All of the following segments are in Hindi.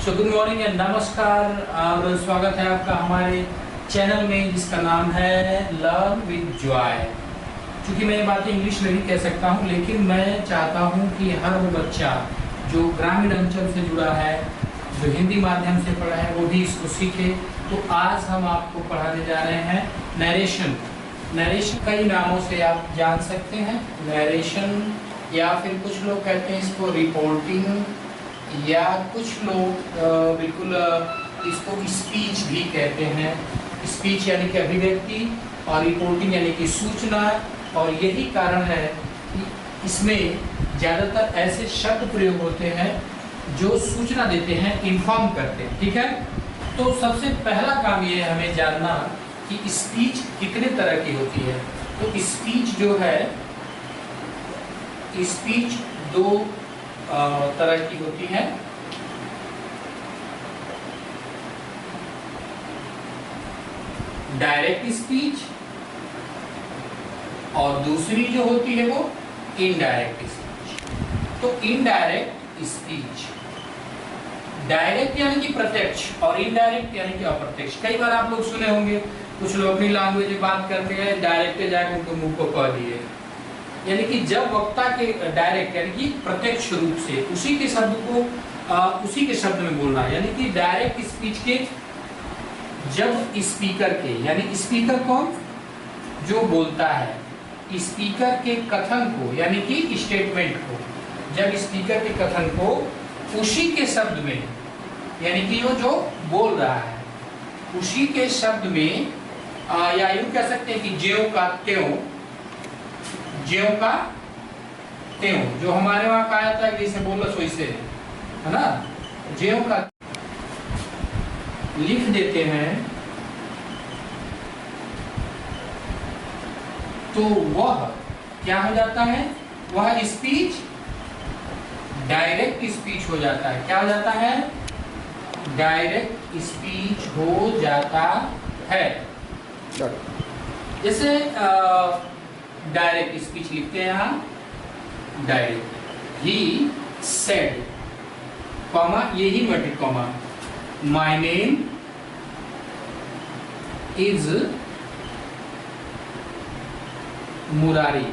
गुड मॉर्निंग एंड नमस्कार और स्वागत है आपका हमारे चैनल में जिसका नाम है लर्न विद जॉय। क्योंकि मैं ये बातें इंग्लिश में भी कह सकता हूँ, लेकिन मैं चाहता हूँ कि हर वो बच्चा जो ग्रामीण अंचल से जुड़ा है, जो हिंदी माध्यम से पढ़ा है, वो भी इसको सीखे। तो आज हम आपको पढ़ाने जा रहे हैं नरेशन। नरेशन कई नामों से आप जान सकते हैं, नरेशन या फिर कुछ लोग कहते हैं इसको रिपोर्टिंग, या कुछ लोग बिल्कुल इसको स्पीच भी कहते हैं। स्पीच यानी कि अभिव्यक्ति और रिपोर्टिंग यानी कि सूचना। और यही कारण है कि इसमें ज़्यादातर ऐसे शब्द प्रयोग होते हैं जो सूचना देते हैं, इन्फॉर्म करते हैं। ठीक है, तो सबसे पहला काम ये है हमें जानना कि स्पीच कितने तरह की होती है। तो स्पीच जो है, स्पीच दो तरह की होती है। डायरेक्ट स्पीच और दूसरी जो होती है वो इनडायरेक्ट स्पीच। तो इनडायरेक्ट स्पीच, डायरेक्ट यानी कि प्रत्यक्ष और इनडायरेक्ट यानी कि अप्रत्यक्ष। कई बार आप लोग सुने होंगे, कुछ लोग अपनी लैंग्वेज में बात करते हैं, डायरेक्ट जाकर उनको मुंह को कह दिए, यानी कि जब वक्ता के डायरेक्ट यानी कि प्रत्यक्ष रूप से उसी के शब्द को उसी के शब्द में बोलना, यानी कि डायरेक्ट स्पीच के जब स्पीकर के, यानी स्पीकर कौन, जो बोलता है, स्पीकर के कथन को यानी कि स्टेटमेंट को, जब स्पीकर के कथन को उसी के शब्द में, यानी कि वो जो बोल रहा है उसी के शब्द में, या यूं कह सकते हैं कि ज्यों का त्यों, ज्यों का त्यों, जो हमारे वहां कहा जाता है कि जैसे बोलो सो इसे, है ना, ज्यों का लिख देते हैं, तो वह क्या हो जाता है, वह स्पीच डायरेक्ट स्पीच हो जाता है। क्या हो जाता है, डायरेक्ट स्पीच हो जाता है। जैसे डायरेक्ट स्पीच लिखते हैं यहाँ, डायरेक्ट, ही सेड, कॉमा, यही inverted comma, my name is Murari.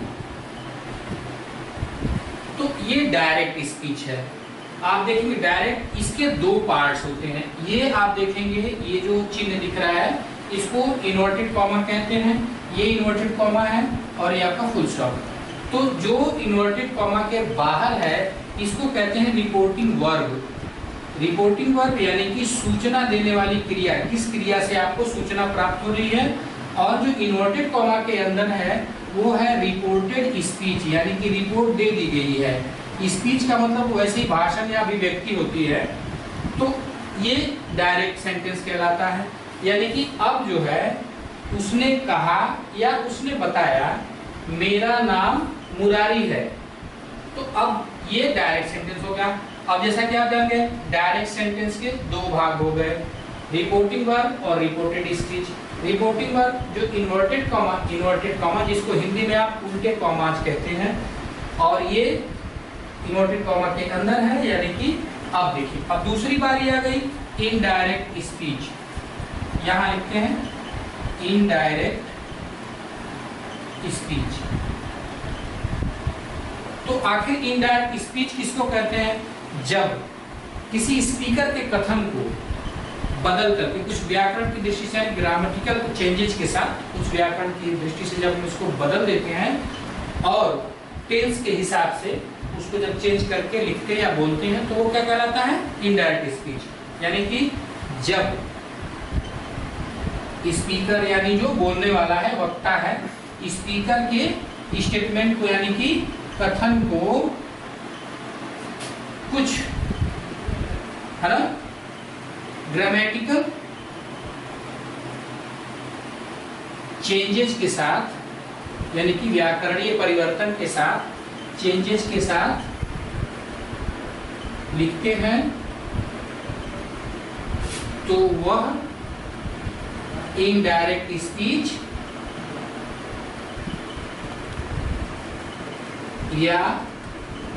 तो ये डायरेक्ट स्पीच है। आप देखेंगे डायरेक्ट, इसके दो पार्ट्स होते हैं। ये आप देखेंगे, ये जो चिन्ह दिख रहा है इसको इन्वर्टेड कॉमा कहते हैं, ये इन्वर्टेड कॉमा है और ये आपका फुल स्टॉप। तो जो इन्वर्टेड कॉमा के बाहर है इसको कहते हैं रिपोर्टिंग वर्ब। रिपोर्टिंग वर्ब यानी कि सूचना देने वाली क्रिया, किस क्रिया से आपको सूचना प्राप्त हो रही है। और जो इन्वर्टेड कॉमा के अंदर है वो है रिपोर्टेड स्पीच, यानी कि रिपोर्ट दे दी गई है। स्पीच का मतलब वैसे ही भाषण या अभिव्यक्ति होती है। तो ये डायरेक्ट सेंटेंस कहलाता है। यानी कि अब जो है उसने कहा या उसने बताया मेरा नाम मुरारी है, तो अब ये डायरेक्ट सेंटेंस हो गया। अब जैसा कि आप जान गए, डायरेक्ट सेंटेंस के दो भाग हो गए, रिपोर्टिंग वर्ब और रिपोर्टेड स्पीच। रिपोर्टिंग वर्ब जो इन्वर्टेड कॉमा जिसको हिंदी में आप उल्टे कॉमाज कहते हैं, और ये इन्वर्टेड कॉमा के अंदर है, यानी कि अब देखिए, अब दूसरी बारी आ गई इनडायरेक्ट स्पीच। यहां लिखते हैं इनडायरेक्ट स्पीच। तो आखिर इनडायरेक्ट स्पीच किसको कहते हैं, जब किसी स्पीकर के कथन को बदल करके, कुछ व्याकरण की दृष्टि से, ग्रामेटिकल चेंजेस के साथ, कुछ व्याकरण की दृष्टि से जब हम इसको बदल देते हैं और टेंस के हिसाब से उसको जब चेंज करके लिखते हैं या बोलते हैं, तो वो क्या कहलाता है, इनडायरेक्ट स्पीच। यानी कि जब स्पीकर यानी जो बोलने वाला है, वक्ता है, स्पीकर के स्टेटमेंट को यानी कि कथन को कुछ, है ना, ग्रामेटिकल चेंजेस के साथ, यानी कि व्याकरणीय परिवर्तन के साथ, चेंजेस के साथ लिखते हैं, तो वह इनडायरेक्ट स्पीच या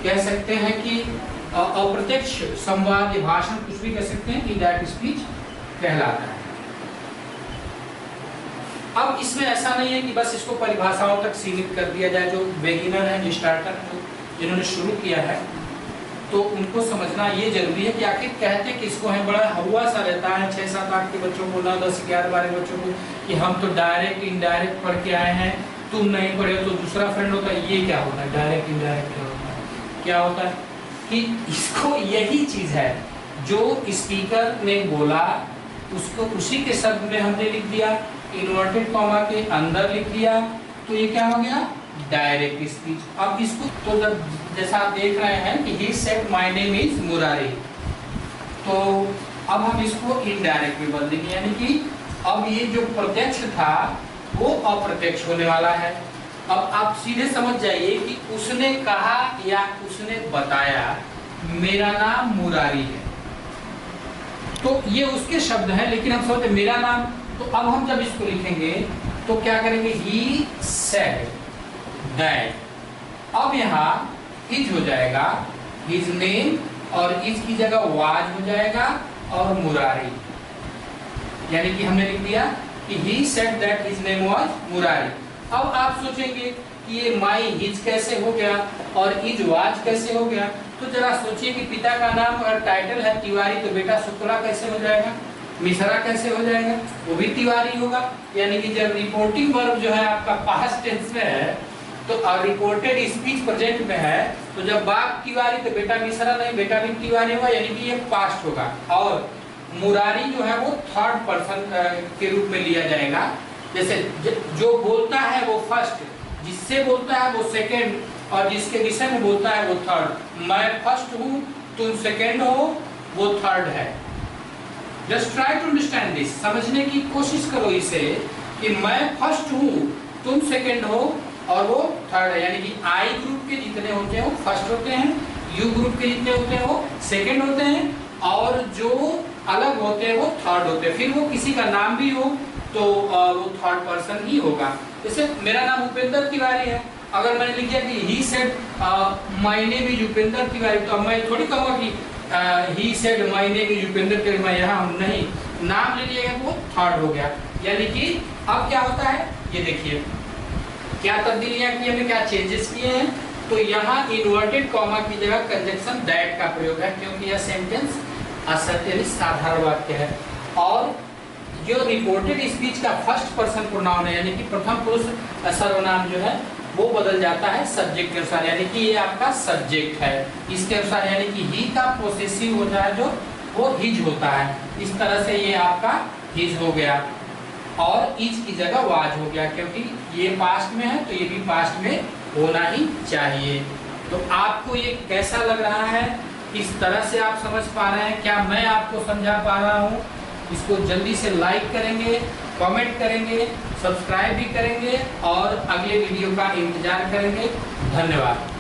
कह सकते हैं कि अप्रत्यक्ष संवाद या भाषण कुछ भी कह सकते हैं, इनडायरेक्ट स्पीच कहलाता है। अब इसमें ऐसा नहीं है कि बस इसको परिभाषाओं तक सीमित कर दिया जाए। जो बिगिनर है, जो स्टार्टर, जिन्होंने शुरू किया है, तो उनको समझना ये जरूरी है कि आखिर कहते किसको है। बड़ा हवा सा रहता है 6, 7, 8 के बच्चों को, 9, 10, 11, 12 बच्चों को कि हम तो डायरेक्ट इनडायरेक्ट पढ़ के आए हैं, तुम नहीं पढ़े तो दूसरा फ्रेंड होता है। ये क्या होता है? डायरेक्ट इनडायरेक्ट क्या होता है? क्या होता है कि इसको यही चीज है जो स्पीकर ने बोला उसको उसी के शब्द में हमने लिख दिया, इन्वर्टेड कॉमा के अंदर लिख दिया, तो ये क्या हो गया? Direct speech. अब इसको तो जब जैसा आप देख रहे हैं कि he said my name is Murari, तो अब हम इसको इनडायरेक्ट में बदल देंगे, यानी कि अब ये जो प्रत्यक्ष था वो अप्रत्यक्ष होने वाला है। अब आप सीधे समझ जाइए कि उसने कहा या उसने बताया मेरा नाम मुरारी है, तो ये उसके शब्द हैं, लेकिन हम सोचते मेरा नाम, तो अब हम जब इसको लिखेंगे तो क्या करेंगे? He said that. अब यहाँ हिज हो जाएगा, हिज नेम, और इज की जगह वाज हो जाएगा और मुरारी, यानी कि हमने लिख दिया कि he said that his name was Murari. अब आप सोचेंगे कि ये माई हिज कैसे हो गया और इज वाज कैसे हो गया, तो जरा सोचिए कि पिता का नाम अगर टाइटल है तिवारी तो बेटा शुक्ला कैसे हो जाएगा, मिश्रा कैसे हो जाएगा? वो भी तिवारी होगा। यानी कि जब रिपोर्टिंग वर्ब जो है आपका पास्ट टेंस में है तो रिपोर्टेड स्पीच प्रेजेंट में है, तो जब बाप तिवारी तो बेटा मिश्रा नहीं, बेटा भी तिवारी होगा, यानी कि ये पास्ट होगा। और मुरारी जो है वो थर्ड पर्सन के रूप में लिया जाएगा। जैसे जो बोलता है वो फर्स्ट, जिससे बोलता है वो सेकंड, और जिसके विषय में बोलता है वो थर्ड। मैं फर्स्ट हूँ, तुम सेकंड हो, वो थर्ड है। Just try to understand this, समझने की कोशिश करो इसे कि मैं फर्स्ट हूँ, तुम सेकंड हो और वो थर्ड है। यानी कि आई ग्रुप के जितने होते हैं वो फर्स्ट होते हैं, यू ग्रुप के जितने होते हैं वो सेकंड होते हैं, और जो अलग होते हैं वो थर्ड होते हैं। फिर वो किसी का नाम भी हो तो वो थर्ड पर्सन ही होगा। जैसे मेरा नाम उपेंद्र तिवारी है, अगर मैंने लिख दिया कि he said my name is Upendra Tiwari, तो अब मैं थोड़ी कहूँगा कि he said my name is Upendra Tiwari, मैं यहाँ हूँ, नहीं, नाम ले लिया वो थर्ड हो गया। यानी कि अब क्या होता है, ये देखिए क्या तब्दीलियां की हमने, क्या चेंजेस किए हैं। तो यहाँ इन्वर्टेड कॉमा की जगह कंजक्शन दैट का प्रयोग है, क्योंकि यह सेंटेंस असत्य साधारण वाक्य है। और जो रिपोर्टेड स्पीच का फर्स्ट पर्सन प्रोनाउन है, यानी कि प्रथम पुरुष सर्वनाम जो है वो बदल जाता है सब्जेक्ट के अनुसार, यानी कि ये आपका सब्जेक्ट है इसके अनुसार, यानी कि ही का पोसेसिव होता है जो वो हिज होता है। इस तरह से ये आपका हिज हो गया, और इज की जगह वाज हो गया, क्योंकि ये पास्ट में है तो ये भी पास्ट में होना ही चाहिए। तो आपको ये कैसा लग रहा है, किस तरह से आप समझ पा रहे हैं, क्या मैं आपको समझा पा रहा हूँ? इसको जल्दी से लाइक करेंगे, कमेंट करेंगे, सब्सक्राइब भी करेंगे और अगले वीडियो का इंतजार करेंगे। धन्यवाद।